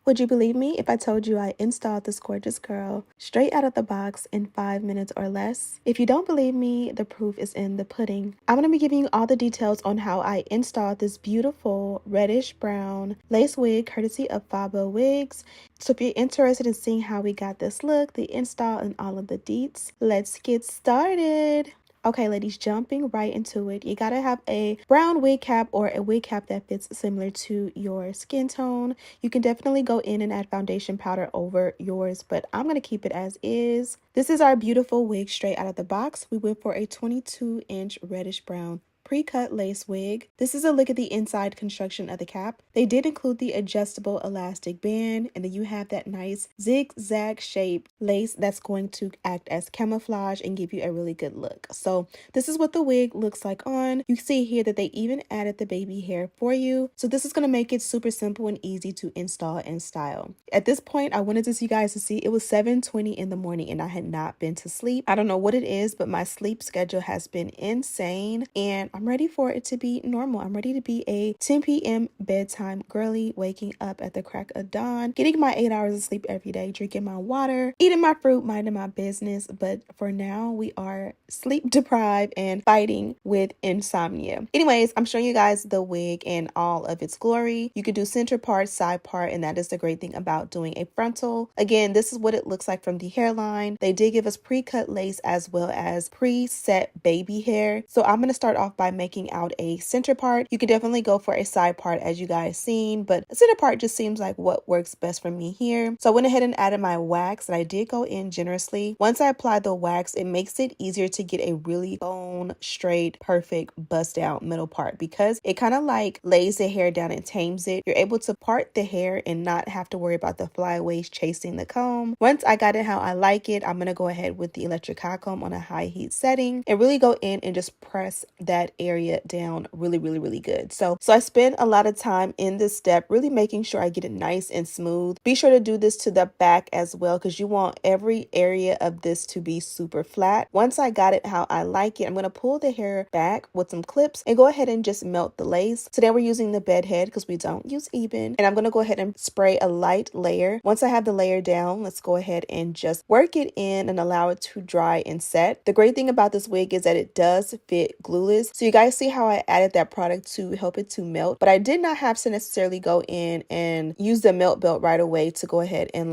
Would you believe me if I told you I installed this gorgeous girl straight out of the box in 5 minutes or less? If you don't believe me, the proof is in the pudding. I'm going to be giving you all the details on how I installed this beautiful reddish brown lace wig courtesy of FABA Wigs. So if you're interested in seeing how we got this look, the install, and all of the deets, let's get started. Okay, ladies, jumping right into it. You gotta have a brown wig cap or a wig cap that fits similar to your skin tone. You can definitely go in and add foundation powder over yours, but I'm gonna keep it as is. This is our beautiful wig straight out of the box. We went for a 22-inch reddish brown pre-cut lace wig. This is a look at the inside construction of the cap. They did include the adjustable elastic band, and then you have that nice zigzag shaped lace that's going to act as camouflage and give you a really good look. So this is what the wig looks like on. You see here that they even added the baby hair for you. So this is going to make it super simple and easy to install and style. At this point, I wanted you guys to see it was 7:20 in the morning and I had not been to sleep. I don't know what it is, but my sleep schedule has been insane, and I'm ready for it to be normal. I'm ready to be a 10 p.m. bedtime girly, waking up at the crack of dawn, getting my 8 hours of sleep every day, drinking my water, eating my fruit, minding my business. But for now, we are sleep deprived and fighting with insomnia. Anyways, I'm showing you guys the wig in all of its glory. You could do center part, side part, and that is the great thing about doing a frontal. Again, this is what it looks like from the hairline. They did give us pre-cut lace as well as preset baby hair. So I'm going to start off by making out a center part. You could definitely go for a side part as you guys seen, but a center part just seems like what works best for me here. So I went ahead and added my wax, and I did go in generously. Once I applied the wax, it makes it easier to get a really bone straight, perfect bust out middle part because it kind of like lays the hair down and tames it. You're able to part the hair and not have to worry about the flyaways chasing the comb. Once I got it how I like it, I'm going to go ahead with the electric hot comb on a high heat setting and really go in and just press that area down really good. So I spend a lot of time in this step really making sure I get it nice and smooth. Be sure to do this to the back as well because you want every area of this to be super flat. Once I got it how I like it, I'm going to pull the hair back with some clips and go ahead and just melt the lace. Today we're using the bed head because we don't use even, and I'm going to go ahead and spray a light layer. Once I have the layer down, let's go ahead and just work it in and allow it to dry and set. The great thing about this wig is that it does fit glueless. So you guys see how I added that product to help it to melt, but I did not have to necessarily go in and use the melt belt right away to go ahead and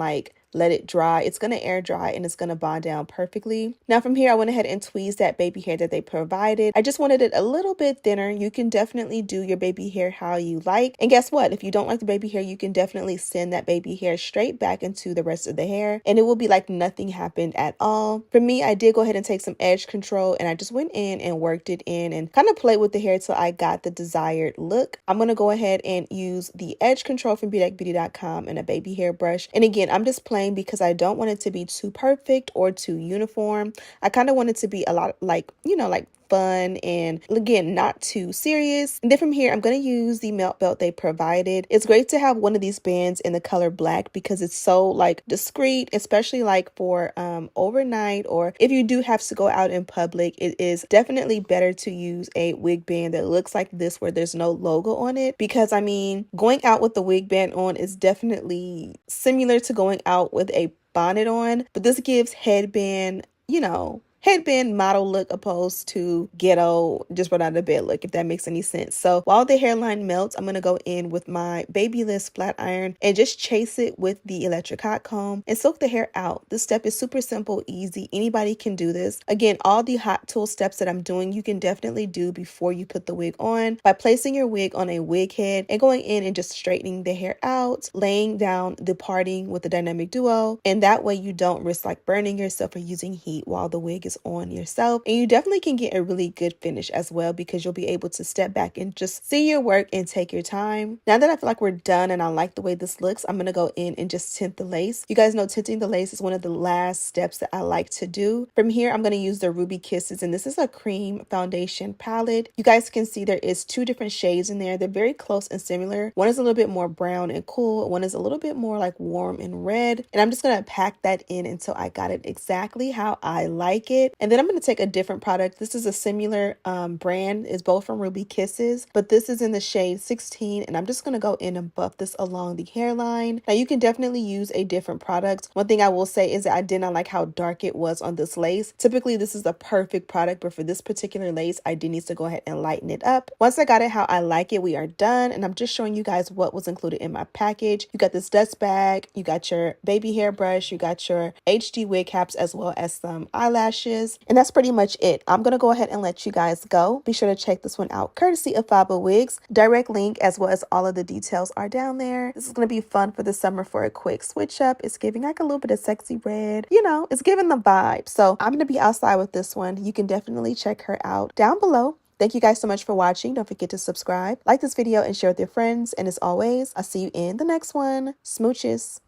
let it dry. It's going to air dry and it's going to bond down perfectly. Now from here, I went ahead and tweezed that baby hair that they provided. I just wanted it a little bit thinner. You can definitely do your baby hair how you like. And guess what? If you don't like the baby hair, you can definitely send that baby hair straight back into the rest of the hair and it will be like nothing happened at all. For me, I did go ahead and take some edge control and I just went in and worked it in and kind of played with the hair till I got the desired look. I'm going to go ahead and use the edge control from beauty.com and a baby hair brush. And again, I'm just playing because I don't want it to be too perfect or too uniform. I kind of want it to be a lot like fun and again not too serious. And then from here I'm going to use the melt belt they provided. It's great to have one of these bands in the color black because it's so discreet, especially for overnight, or if you do have to go out in public. It is definitely better to use a wig band that looks like this where there's no logo on it, because I mean going out with the wig band on is definitely similar to going out with a bonnet on, but this gives headband model look opposed to ghetto just right out of bed look, if that makes any sense. So while the hairline melts, I'm going to go in with my Babyliss flat iron and just chase it with the electric hot comb and soak the hair out. This step is super simple, easy. Anybody can do this. Again, all the hot tool steps that I'm doing, you can definitely do before you put the wig on by placing your wig on a wig head and going in and just straightening the hair out, laying down the parting with the dynamic duo. And that way you don't risk burning yourself or using heat while the wig is on yourself. And you definitely can get a really good finish as well because you'll be able to step back and just see your work and take your time. Now that I feel like we're done and I like the way this looks, I'm going to go in and just tint the lace. You guys know tinting the lace is one of the last steps that I like to do. From here, I'm going to use the Ruby Kisses, and this is a cream foundation palette. You guys can see there is 2 different shades in there. They're very close and similar. One is a little bit more brown and cool. One is a little bit more warm and red. And I'm just going to pack that in until I got it exactly how I like it. it. And then I'm going to take a different product. This is a similar brand. It's both from Ruby Kisses, but this is in the shade 16, and I'm just going to go in and buff this along the hairline. Now you can definitely use a different product. One thing I will say is that I did not like how dark it was on this lace. Typically this is the perfect product, but for this particular lace I did need to go ahead and lighten it up. Once I got it how I like it, we are done, and I'm just showing you guys what was included in my package. You got this dust bag, you got your baby hair brush, you got your HD wig caps, as well as some eyelashes, and that's pretty much it. I'm gonna go ahead and let you guys go. Be sure to check this one out courtesy of Fabawigs. Direct link as well as all of the details are down there. This is gonna be fun for the summer for a quick switch up. It's giving like a little bit of sexy red, you know, it's giving the vibe. So I'm gonna be outside with this one. You can definitely check her out down below. Thank you guys so much for watching. Don't forget to subscribe, like this video, and share with your friends. And as always, I'll see you in the next one. Smooches.